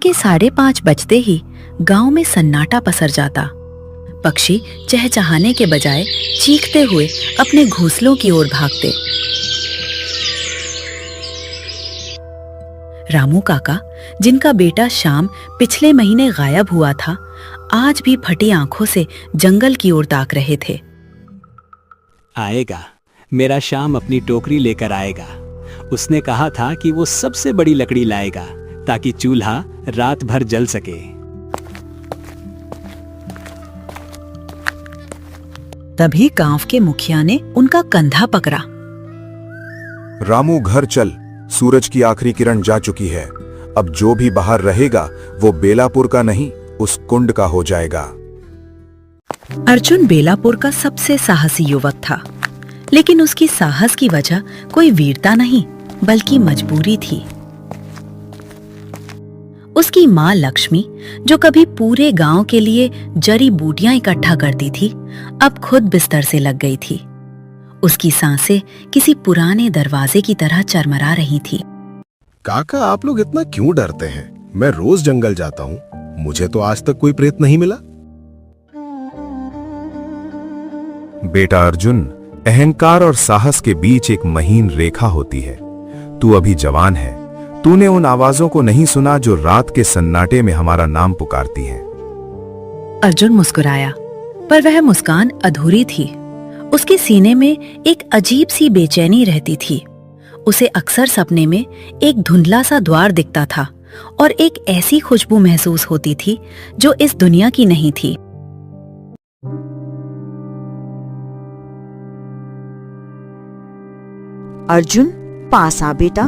के 5:30 बजते ही गांव में सन्नाटा पसर जाता। पक्षी चहचहाने के बजाय चीखते हुए अपने घोंसलों की ओर भागते। रामू काका, जिनका बेटा श्याम पिछले महीने गायब हुआ था, आज भी फटी आंखों से जंगल की ओर ताक रहे थे। आएगा, मेरा श्याम अपनी टोकरी लेकर आएगा। उसने कहा था कि वो सबसे बड़ी लकड़ी लाएगा ताकि चूल्हा रात भर जल सके। तभी गांव के मुखिया ने उनका कंधा पकड़ा। रामू, घर चल, सूरज की आखिरी किरण जा चुकी है। अब जो भी बाहर रहेगा वो बेलापुर का नहीं, उस कुंड का हो जाएगा। अर्जुन बेलापुर का सबसे साहसी युवक था, लेकिन उसकी साहस की वजह कोई वीरता नहीं बल्कि मजबूरी थी। उसकी माँ लक्ष्मी, जो कभी पूरे गांव के लिए जड़ी बूटियां इकट्ठा करती थी, अब खुद बिस्तर से लग गई थी। उसकी सांसें किसी पुराने दरवाजे की तरह चरमरा रही थी। काका, आप लोग इतना क्यों डरते हैं? मैं रोज जंगल जाता हूँ, मुझे तो आज तक कोई प्रेत नहीं मिला। बेटा अर्जुन, अहंकार और साहस के बीच एक महीन रेखा होती है। तू अभी जवान है। तूने उन आवाजों को नहीं सुना जो रात के सन्नाटे में हमारा नाम पुकारती हैं। अर्जुन मुस्कुराया, पर वह मुस्कान अधूरी थी। उसके सीने में एक अजीब सी बेचैनी रहती थी। उसे अक्सर सपने में एक धुंधला सा द्वार दिखता था और एक ऐसी खुशबू महसूस होती थी जो इस दुनिया की नहीं थी। अर्जुन, पास आ बेटा।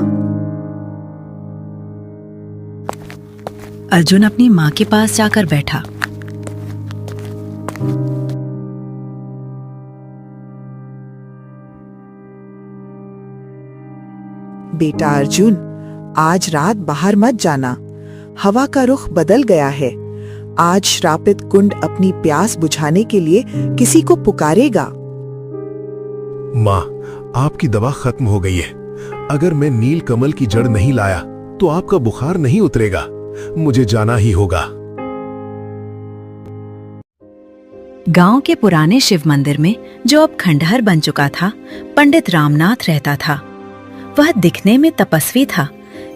अर्जुन अपनी माँ के पास जाकर बैठा। बेटा अर्जुन, आज रात बाहर मत जाना। हवा का रुख बदल गया है। आज श्रापित कुंड अपनी प्यास बुझाने के लिए किसी को पुकारेगा। माँ, आपकी दवा खत्म हो गई है। अगर मैं नील कमल की जड़ नहीं लाया तो आपका बुखार नहीं उतरेगा। मुझे जाना ही होगा। गांव के पुराने शिव मंदिर में, जो अब खंडहर बन चुका था, पंडित रामनाथ रहता था। वह दिखने में तपस्वी था,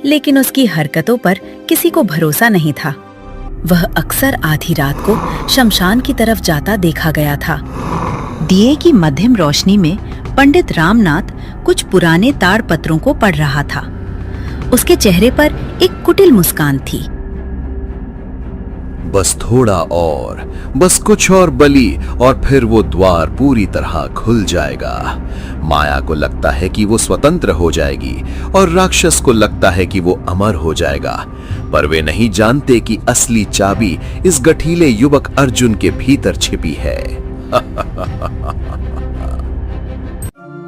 लेकिन उसकी हरकतों पर किसी को भरोसा नहीं था। वह अक्सर आधी रात को शमशान की तरफ जाता देखा गया था। दिए की मध्यम रोशनी में पंडित रामनाथ कुछ पुराने ताड़पत्रों को पढ़ रहा था। उसके चेहरे पर एक कुटिल मुस्कान थी। बस थोड़ा और, बस कुछ और बलि, और फिर वो द्वार पूरी तरह खुल जाएगा। माया को लगता है कि वो स्वतंत्र हो जाएगी और राक्षस को लगता है कि वो अमर हो जाएगा, पर वे नहीं जानते कि असली चाबी इस गठीले युवक अर्जुन के भीतर छिपी है।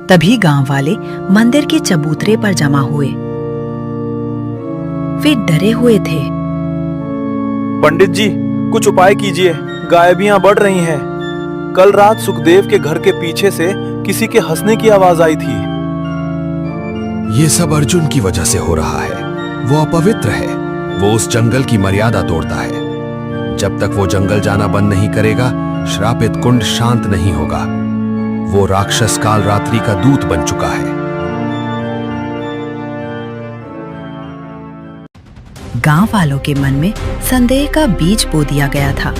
तभी गांव वाले मंदिर के चबूतरे पर जमा हुए। वे डरे हुए थे। पंडित जी, कुछ उपाय कीजिए, गायबियां बढ़ रही हैं। कल रात सुखदेव के घर के पीछे से किसी के हंसने की आवाज आई थी। ये सब अर्जुन की वजह से हो रहा है। वो अपवित्र है। वो उस जंगल की मर्यादा तोड़ता है। जब तक वो जंगल जाना बंद नहीं करेगा, श्रापित कुंड शांत नहीं होगा। वो राक्षस काल रात्रि का दूत बन चुका है। गांव वालों के मन में संदेह का बीज बो दिया गया था।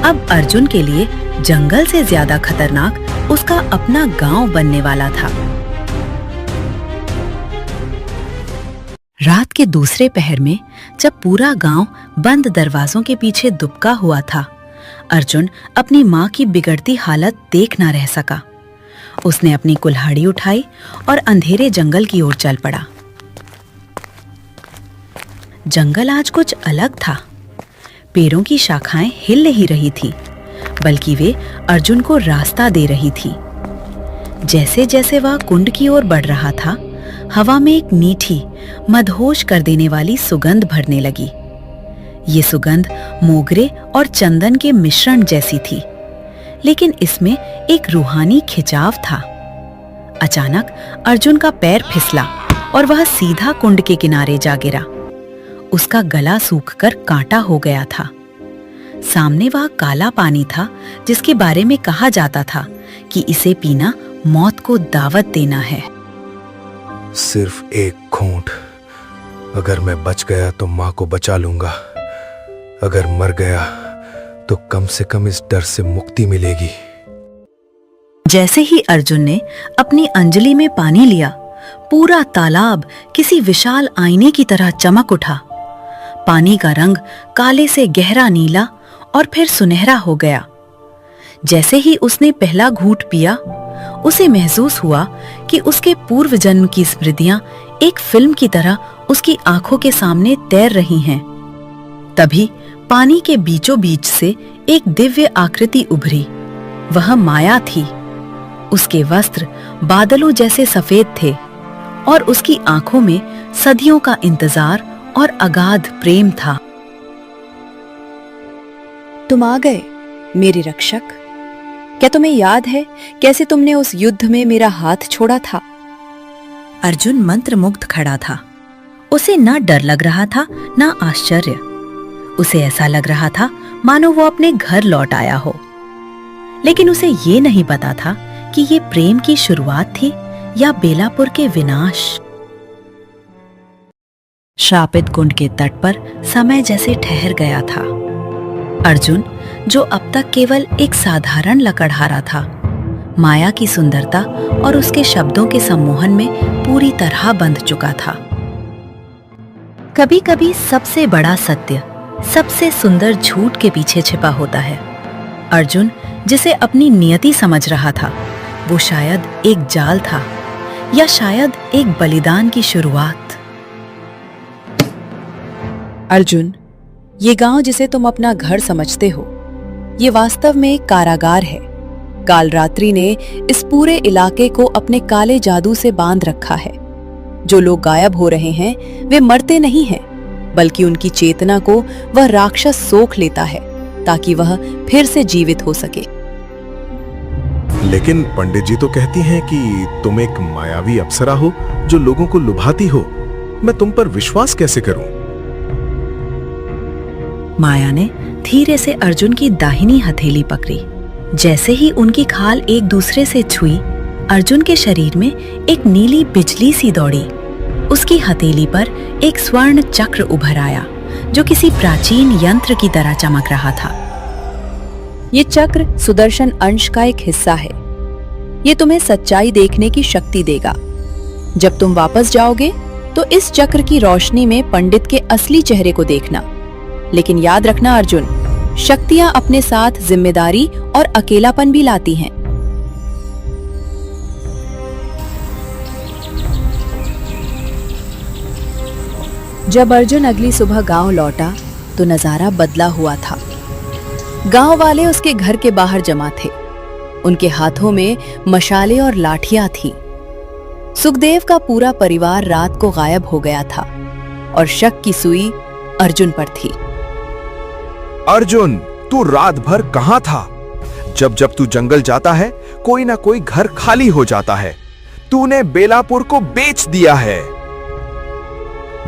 अब अर्जुन के लिए जंगल से ज्यादा खतरनाक उसका अपना गांव बनने वाला था। रात के दूसरे पहर में, जब पूरा गांव बंद दरवाजों के पीछे दुबका हुआ था, अर्जुन अपनी माँ की बिगड़ती हालत देख ना रह सका। उसने अपनी कुल्हाड़ी उठाई और अंधेरे जंगल की ओर चल पड़ा। जंगल आज कुछ अलग था। पेड़ों की शाखाएं हिल नहीं रही थी, बल्कि वे अर्जुन को रास्ता दे रही थी। जैसे जैसे वह कुंड की ओर बढ़ रहा था, हवा में एक मीठी, मदहोश कर देने वाली सुगंध भरने लगी। ये सुगंध मोगरे और चंदन के मिश्रण जैसी थी, लेकिन इसमें एक रूहानी खिंचाव था। अचानक अर्जुन का पैर फिसला और वह सीधा कुंड के किनारे जा गिरा। उसका गला सूखकर कांटा हो गया था। सामने वह काला पानी था जिसके बारे में कहा जाता था कि इसे पीना मौत को दावत देना है। सिर्फ एक घूंट, अगर मैं बच गया तो माँ को बचा लूंगा, अगर मर गया तो कम से कम इस डर से मुक्ति मिलेगी। जैसे ही अर्जुन ने अपनी अंजलि में पानी लिया, पूरा तालाब किसी विशाल आईने की तरह चमक उठा। पानी का रंग काले से गहरा नीला और फिर सुनहरा हो गया। जैसे ही उसने पहला घूंट पिया, उसे महसूस हुआ कि उसके पूर्व जन्म की स्मृतियां एक फिल्म की तरह उसकी आंखों के सामने तैर रही हैं। तभी पानी के बीचों बीच से एक दिव्य आकृति उभरी। वह माया थी। उसके वस्त्र बादलों जैसे सफेद थे और उसकी आंखों में सदियों का इंतजार और अगाध प्रेम था। तुम आ गए मेरे रक्षक। क्या तुम्हें याद है कैसे तुमने उस युद्ध में मेरा हाथ छोड़ा था? अर्जुन मंत्रमुग्ध खड़ा था। उसे न डर लग रहा था न आश्चर्य। उसे ऐसा लग रहा था मानो वो अपने घर लौट आया हो। लेकिन उसे ये नहीं पता था कि ये प्रेम की शुरुआत थी या बेलापुर के विनाश। श्रापित कुंड के तट पर समय जैसे ठहर गया था। अर्जुन, जो अब तक केवल एक साधारण लकड़हारा था, माया की सुंदरता और उसके शब्दों के सम्मोहन में पूरी तरह बंध चुका था। कभी कभी सबसे बड़ा सत्य सबसे सुंदर झूठ के पीछे छिपा होता है। अर्जुन जिसे अपनी नियति समझ रहा था, वो शायद एक जाल था या शायद एक बलिदान की शुरुआत। अर्जुन, ये गांव जिसे तुम अपना घर समझते हो, ये वास्तव में एक कारागार है। कालरात्रि ने इस पूरे इलाके को अपने काले जादू से बांध रखा है। जो लोग गायब हो रहे हैं वे मरते नहीं हैं, बल्कि उनकी चेतना को वह राक्षस सोख लेता है ताकि वह फिर से जीवित हो सके। लेकिन पंडित जी तो कहती हैं कि तुम एक मायावी अप्सरा हो जो लोगों को लुभाती हो। मैं तुम पर विश्वास कैसे करूं? माया ने धीरे से अर्जुन की दाहिनी हथेली पकड़ी। जैसे ही उनकी खाल एक दूसरे से छुई, अर्जुन के शरीर में एक नीली बिजली सी दौड़ी। उसकी हथेली पर एक स्वर्ण चक्र उभर आया जो किसी प्राचीन यंत्र की तरह चमक रहा था। ये चक्र सुदर्शन अंश का एक हिस्सा है। ये तुम्हें सच्चाई देखने की शक्ति देगा। जब तुम वापस जाओगे तो इस चक्र की रोशनी में पंडित के असली चेहरे को देखना। लेकिन याद रखना अर्जुन, शक्तियां अपने साथ जिम्मेदारी और अकेलापन भी लाती हैं। जब अर्जुन अगली सुबह गांव लौटा तो नजारा बदला हुआ था। गांव वाले उसके घर के बाहर जमा थे। उनके हाथों में मशाले और लाठियां थी। सुखदेव का पूरा परिवार रात को गायब हो गया था और शक की सुई अर्जुन पर थी। अर्जुन, तू रात भर कहां था? जब जब तू जंगल जाता है, कोई ना कोई घर खाली हो जाता है। तूने बेलापुर को बेच दिया है।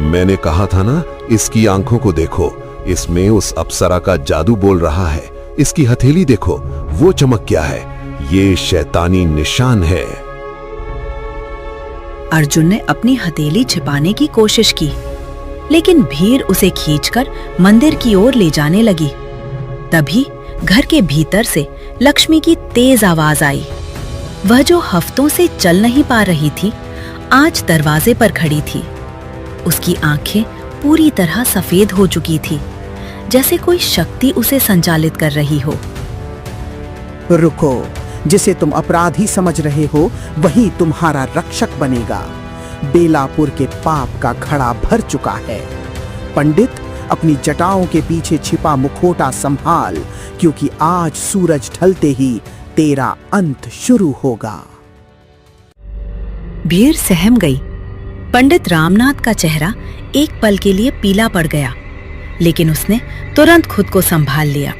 मैंने कहा था ना, इसकी आंखों को देखो, इसमें उस अप्सरा का जादू बोल रहा है। इसकी हथेली देखो, वो चमक क्या है? ये शैतानी निशान है। अर्जुन ने अपनी हथेली छिपाने की कोशिश की, लेकिन भीड़ उसे खींचकर मंदिर की ओर ले जाने लगी। तभी घर के भीतर से लक्ष्मी की तेज आवाज आई। वह जो हफ्तों से चल नहीं पा रही थी, आज दरवाजे पर खड़ी थी। उसकी आंखें पूरी तरह सफेद हो चुकी थी, जैसे कोई शक्ति उसे संचालित कर रही हो। रुको, जिसे तुम अपराधी समझ रहे हो वही तुम्हारा रक्षक बनेगा। बेलापुर के पाप का घड़ा भर चुका है। पंडित, अपनी जटाओं के पीछे छिपा मुखौटा संभाल, क्योंकि आज सूरज ढलते ही तेरा अंत शुरू होगा। भीड़ सहम गई। पंडित रामनाथ का चेहरा एक पल के लिए पीला पड़ गया, लेकिन उसने तुरंत खुद को संभाल लिया।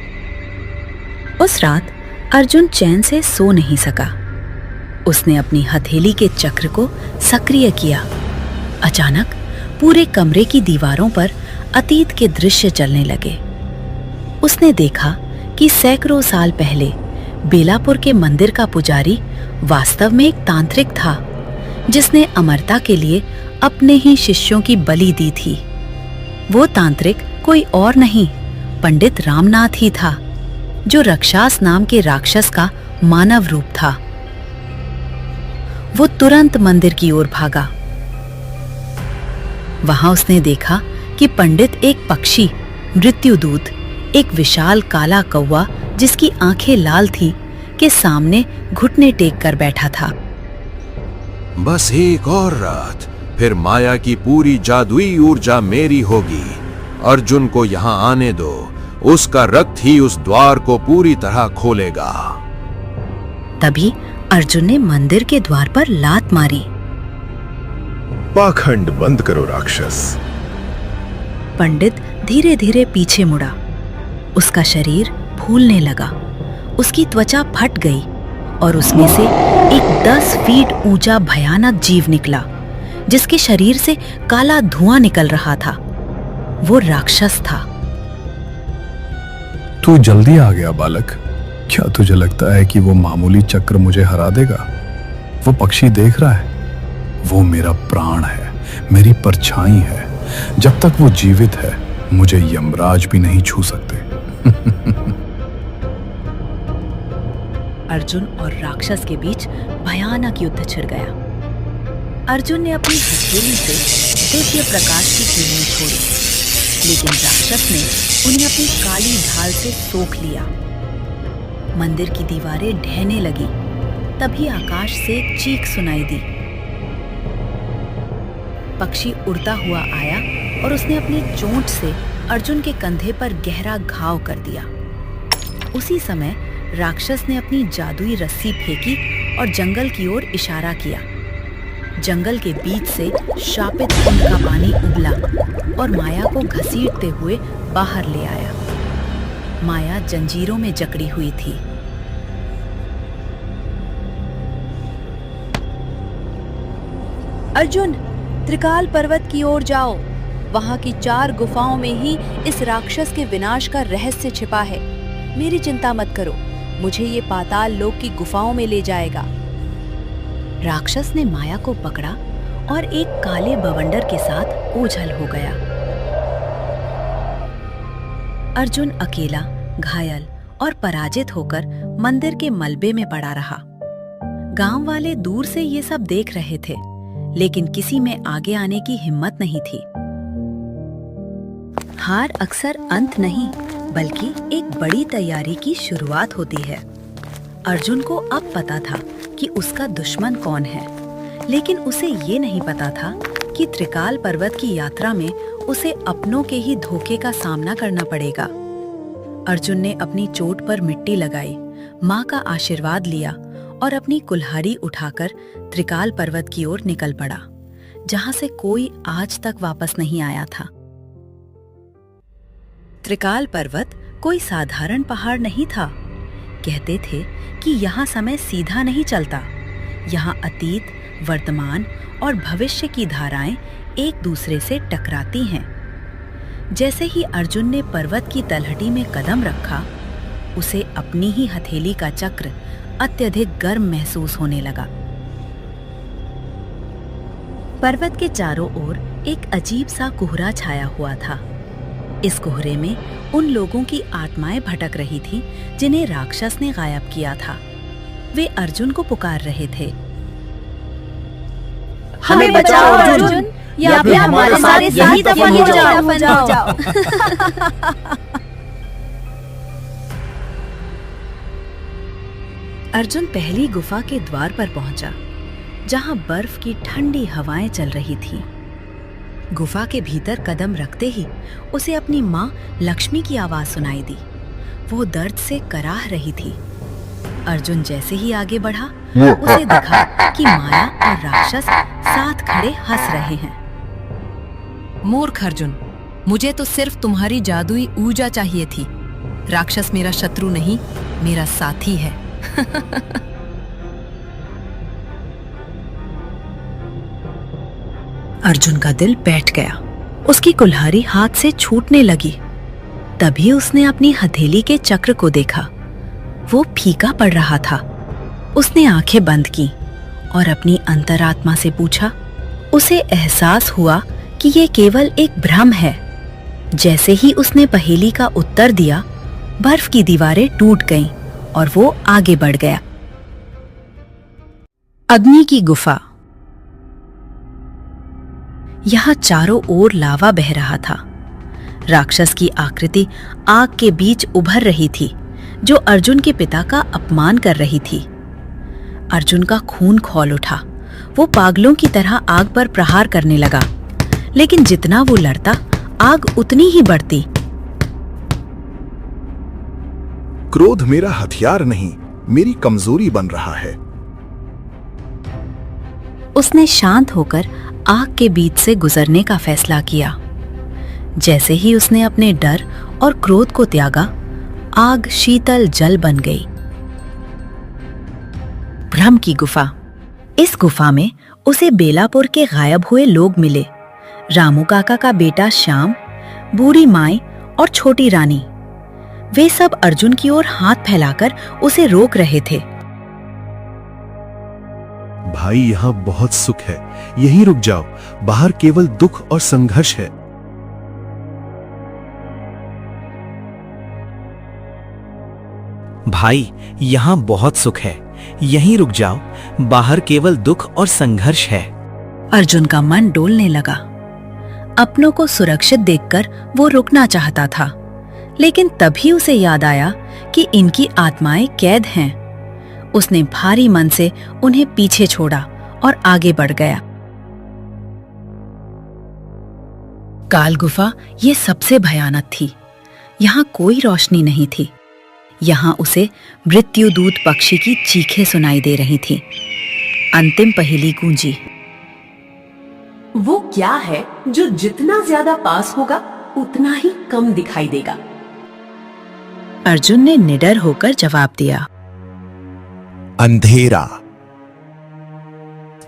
उस रात अर्जुन चैन से सो नहीं सका। उसने अपनी हथेली के चक्र को सक्रिय किया। अचानक पूरे कमरे की दीवारों पर अतीत के दृश्य चलने लगे। उसने देखा कि सैकड़ों साल पहले बेलापुर के मंदिर का पुजारी वास्तव में एक तांत्रिक था, जिसने अमरता के लिए अपने ही शिष्यों की बलि दी थी। वो तांत्रिक कोई और नहीं, पंडित रामनाथ ही था, जो रक्षास नाम के राक्षस का मानव रूप था। वो तुरंत मंदिर की ओर भागा। वहां उसने देखा कि पंडित एक पक्षी, मृत्युदूत, एक विशाल काला कौवा जिसकी आंखें लाल थी, के सामने घुटने टेक कर बैठा था। बस एक और रात, फिर माया की पूरी जादुई ऊर्जा मेरी होगी। अर्जुन को यहाँ आने दो, उसका रक्त ही उस द्वार को पूरी तरह खोलेगा। तभी अर्जुन ने मंदिर के द्वार पर लात मारी। पाखंड बंद करो राक्षस। पंडित धीरे धीरे पीछे मुड़ा। उसका शरीर फूलने लगा, उसकी त्वचा फट गई और उसमें से एक 10 फीट ऊंचा भयानक जीव निकला, जिसके शरीर से काला धुआं निकल रहा था। वो राक्षस था। तू जल्दी आ गया बालक। क्या तुझे लगता है कि वो मामूली चक्र मुझे हरा देगा? वो पक्षी देख रहा है, वो मेरा प्राण है, मेरी परछाई है। जब तक वो जीवित है, मुझे यमराज भी नहीं छू सकते। अर्जुन और राक्षस के बीच भयानक युद्ध छिड़ गया। अर्जुन ने अपनी हथेली से दिव्य प्रकाश की किरणें छोड़ी, लेकिन राक्षस ने उन्हें अपनी काली ढाल से सोख लिया। मंदिर की दीवारें ढहने लगी। तभी आकाश से एक चीख सुनाई दी। पक्षी उड़ता हुआ आया और उसने अपनी चोंच से अर्जुन के कंधे पर गहरा घाव कर दिया। उसी समय राक्षस ने अपनी जादुई रस्सी फेंकी और जंगल की ओर इशारा किया। जंगल के बीच से शापित कुंड का पानी उबला और माया को घसीटते हुए बाहर ले आया। माया जंजीरों में जकड़ी हुई थी। अर्जुन, त्रिकाल पर्वत की ओर जाओ। वहां की 4 गुफाओं में ही इस राक्षस के विनाश का रहस्य छिपा है। मेरी चिंता मत करो, मुझे ये पाताल लोक की गुफाओं में ले जाएगा। राक्षस ने माया को पकड़ा और एक काले बवंडर के साथ ओझल हो गया। अर्जुन अकेला, घायल और पराजित होकर मंदिर के मलबे में पड़ा रहा। गांव वाले दूर से ये सब देख रहे थे, लेकिन किसी में आगे आने की हिम्मत नहीं थी। हार अक्सर अंत नहीं, बल्कि एक बड़ी तैयारी की शुरुआत होती है। अर्जुन को अब पता था कि उसका दुश्मन कौन है, लेकिन उसे ये नहीं पता था कि त्रिकाल पर्वत की यात्रा में उसे अपनों के ही धोखे का सामना करना पड़ेगा। अर्जुन ने अपनी चोट पर मिट्टी लगाई, माँ का आशीर्वाद लिया और अपनी कुल्हाड़ी उठाकर त्रिकाल पर्वत की ओर निकल पड़ा, जहां से कोई आज तक वापस नहीं आया था। त्रिकाल पर्वत कोई साधारण पहाड़ नहीं था। कहते थे कि यहाँ समय सीधा नहीं चलता। यहाँ अतीत, वर्तमान और भविष्य की धाराएं एक दूसरे से टकराती हैं। जैसे ही अर्जुन ने पर्वत की तलहटी में कदम रखा, उसे अपनी ही हथेली का चक्र अत्यधिक गर्म महसूस होने लगा। पर्वत के चारों ओर एक अजीब सा कोहरा छाया हुआ था। इस कोहरे में उन लोगों की आत्माएं भटक रही थी जिन्हें राक्षस ने गायब किया था। वे अर्जुन को पुकार रहे थे, हमें बचाओ अर्जुन, या फिर हमारे साथ यहीं दफन हो जाओ। अर्जुन पहली गुफा के द्वार पर पहुंचा, जहां बर्फ की ठंडी हवाएं चल रही थीं। गुफा के भीतर कदम रखते ही उसे अपनी माँ लक्ष्मी की आवाज सुनाई दी। वो दर्द से कराह रही थी। अर्जुन जैसे ही आगे बढ़ा, उसे दिखा कि माया और राक्षस साथ खड़े हंस रहे हैं। मूर्ख अर्जुन, मुझे तो सिर्फ तुम्हारी जादुई ऊर्जा चाहिए थी। राक्षस मेरा शत्रु नहीं, मेरा साथी है। अर्जुन का दिल बैठ गया। उसकी कुल्हाड़ी हाथ से छूटने लगी। तभी उसने अपनी हथेली के चक्र को देखा। वो फीका पड़ रहा था। उसने आंखें बंद की और अपनी अंतरात्मा से पूछा। उसे एहसास हुआ कि ये केवल एक भ्रम है। जैसे ही उसने पहेली का उत्तर दिया, बर्फ की दीवारें टूट गईं और वो आगे बढ़ गया। अग्नि की गुफा। यहाँ चारों ओर लावा बह रहा था। राक्षस की आकृति आग के बीच उभर रही थी, जो अर्जुन के पिता का अपमान कर रही थी। अर्जुन का खून खौल उठा। वो पागलों की तरह आग पर प्रहार करने लगा, लेकिन जितना वो लड़ता, आग उतनी ही बढ़ती। क्रोध मेरा हथियार नहीं, मेरी कमजोरी बन रहा है। उसने शांत होकर आग के बीच से गुजरने का फैसला किया। जैसे ही उसने अपने डर और क्रोध को त्यागा, आग शीतल जल बन गई। भ्रम की गुफा। इस गुफा में उसे बेलापुर के गायब हुए लोग मिले। रामू काका का बेटा श्याम, बूढ़ी माई और छोटी रानी। वे सब अर्जुन की ओर हाथ फैलाकर उसे रोक रहे थे। भाई, यहाँ बहुत सुख है, यहीं रुक जाओ। बाहर केवल दुख और संघर्ष है। भाई, यहाँ बहुत सुख है, यहीं रुक जाओ। बाहर केवल दुख और संघर्ष है। अर्जुन का मन डोलने लगा। अपनों को सुरक्षित देखकर वो रुकना चाहता था, लेकिन तभी उसे याद आया कि इनकी आत्माएं कैद हैं। उसने भारी मन से उन्हें पीछे छोड़ा और आगे बढ़ गया। काल गुफा ये सबसे भयानक थी। यहाँ कोई रोशनी नहीं थी। यहाँ उसे मृत्युदूत पक्षी की चीखें सुनाई दे रही थी। अंतिम पहेली गूंजी। वो क्या है जो जितना ज्यादा पास होगा उतना ही कम दिखाई देगा? अर्जुन ने निडर होकर जवाब दिया। अंधेरा।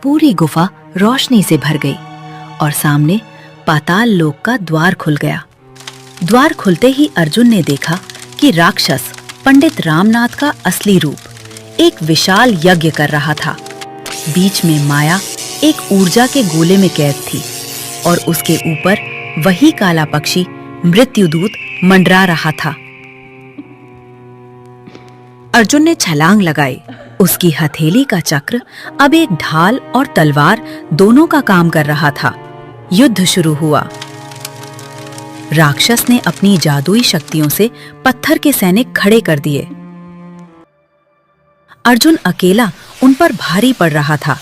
पूरी गुफा रोशनी से भर गई और सामने पाताल लोक का द्वार खुल गया। द्वार खुलते ही अर्जुन ने देखा कि राक्षस पंडित रामनाथ का असली रूप एक विशाल यज्ञ कर रहा था। बीच में माया एक ऊर्जा के गोले में कैद थी और उसके ऊपर वही काला पक्षी मृत्युदूत मंडरा रहा था। अर्जुन ने छलांग लगाई। उसकी हथेली का चक्र अब एक ढाल और तलवार दोनों का काम कर रहा था। युद्ध शुरू हुआ। राक्षस ने अपनी जादुई शक्तियों से पत्थर के सैनिक खड़े कर दिए। अर्जुन अकेला उन पर भारी पड़ रहा था।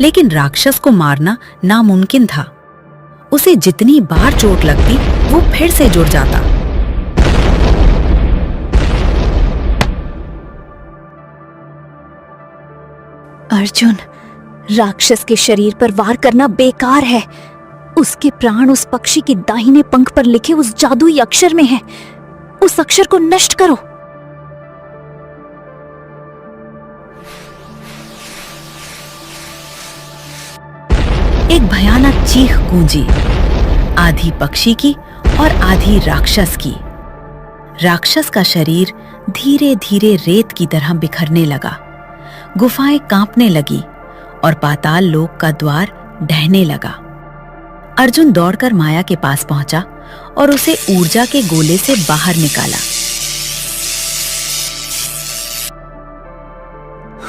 लेकिन राक्षस को मारना नामुमकिन था। उसे जितनी बार चोट लगती, वो फिर से जुड़ जाता। अर्जुन, राक्षस के शरीर पर वार करना बेकार है। उसके प्राण उस पक्षी के दाहिने पंख पर लिखे उस जादुई अक्षर में है। उस अक्षर को नष्ट करो। एक भयानक चीख गूंजी, आधी पक्षी की और आधी राक्षस की। राक्षस का शरीर धीरे धीरे रेत की तरह बिखरने लगा। गुफाएं कांपने लगी और पाताल लोक का द्वार ढहने लगा। अर्जुन दौड़कर माया के पास पहुंचा और उसे ऊर्जा के गोले से बाहर निकाला।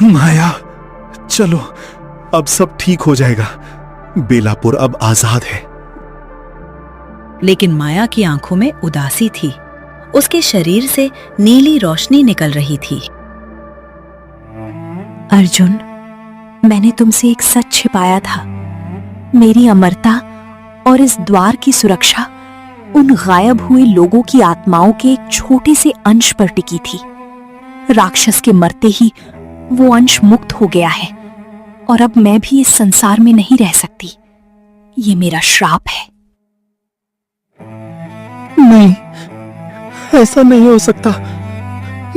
माया, चलो, अब सब ठीक हो जाएगा। बेलापुर अब आजाद है। लेकिन माया की आंखों में उदासी थी। उसके शरीर से नीली रोशनी निकल रही थी। अर्जुन, मैंने तुमसे एक सच छिपाया था। मेरी अमरता और इस द्वार की सुरक्षा उन गायब हुए लोगों की आत्माओं के एक छोटे से अंश पर टिकी थी। राक्षस के मरते ही वो अंश मुक्त हो गया है और अब मैं भी इस संसार में नहीं रह सकती। ये मेरा श्राप है। नहीं, ऐसा नहीं हो सकता।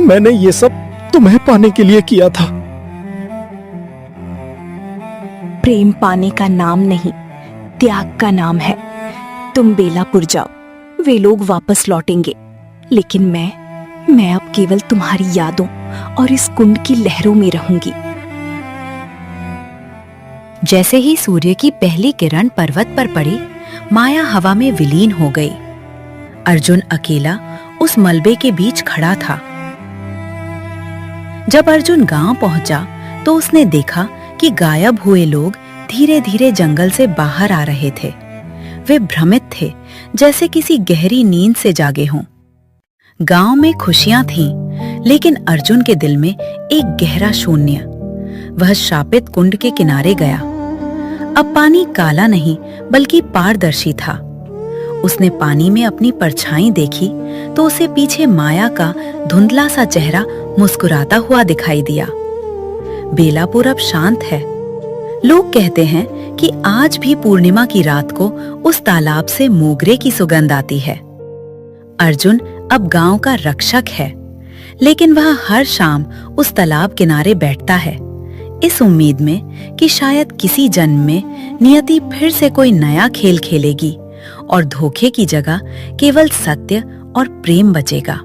मैंने ये सब तुम्हें पाने के लिए किया था। प्रेम पाने का नाम नहीं, त्याग का नाम है। तुम बेलापुर जाओ, वे लोग वापस लौटेंगे, लेकिन मैं अब केवल तुम्हारी यादों और इस कुंड की लहरों में रहूंगी। जैसे ही सूर्य की पहली किरण पर्वत पर पड़ी, माया हवा में विलीन हो गई। अर्जुन अकेला उस मलबे के बीच खड़ा था। जब अर्जुन गांव पहुंचा तो उसने देखा कि गायब हुए लोग धीरे धीरे जंगल से बाहर आ रहे थे। वे भ्रमित थे, जैसे किसी गहरी नींद से जागे हों। गांव में खुशियां थीं, लेकिन अर्जुन के दिल में एक गहरा शून्य। वह शापित कुंड के किनारे गया। अब पानी काला नहीं बल्कि पारदर्शी था। उसने पानी में अपनी परछाई देखी तो उसे पीछे माया का धुंधला सा चेहरा मुस्कुराता हुआ दिखाई दिया। बेलापुर अब शांत है। लोग कहते हैं कि आज भी पूर्णिमा की रात को उस तालाब से मोगरे की सुगंध आती है। अर्जुन अब गांव का रक्षक है, लेकिन वह हर शाम उस तालाब किनारे बैठता है, इस उम्मीद में कि शायद किसी जन्म में नियति फिर से कोई नया खेल खेलेगी और धोखे की जगह केवल सत्य और प्रेम बचेगा।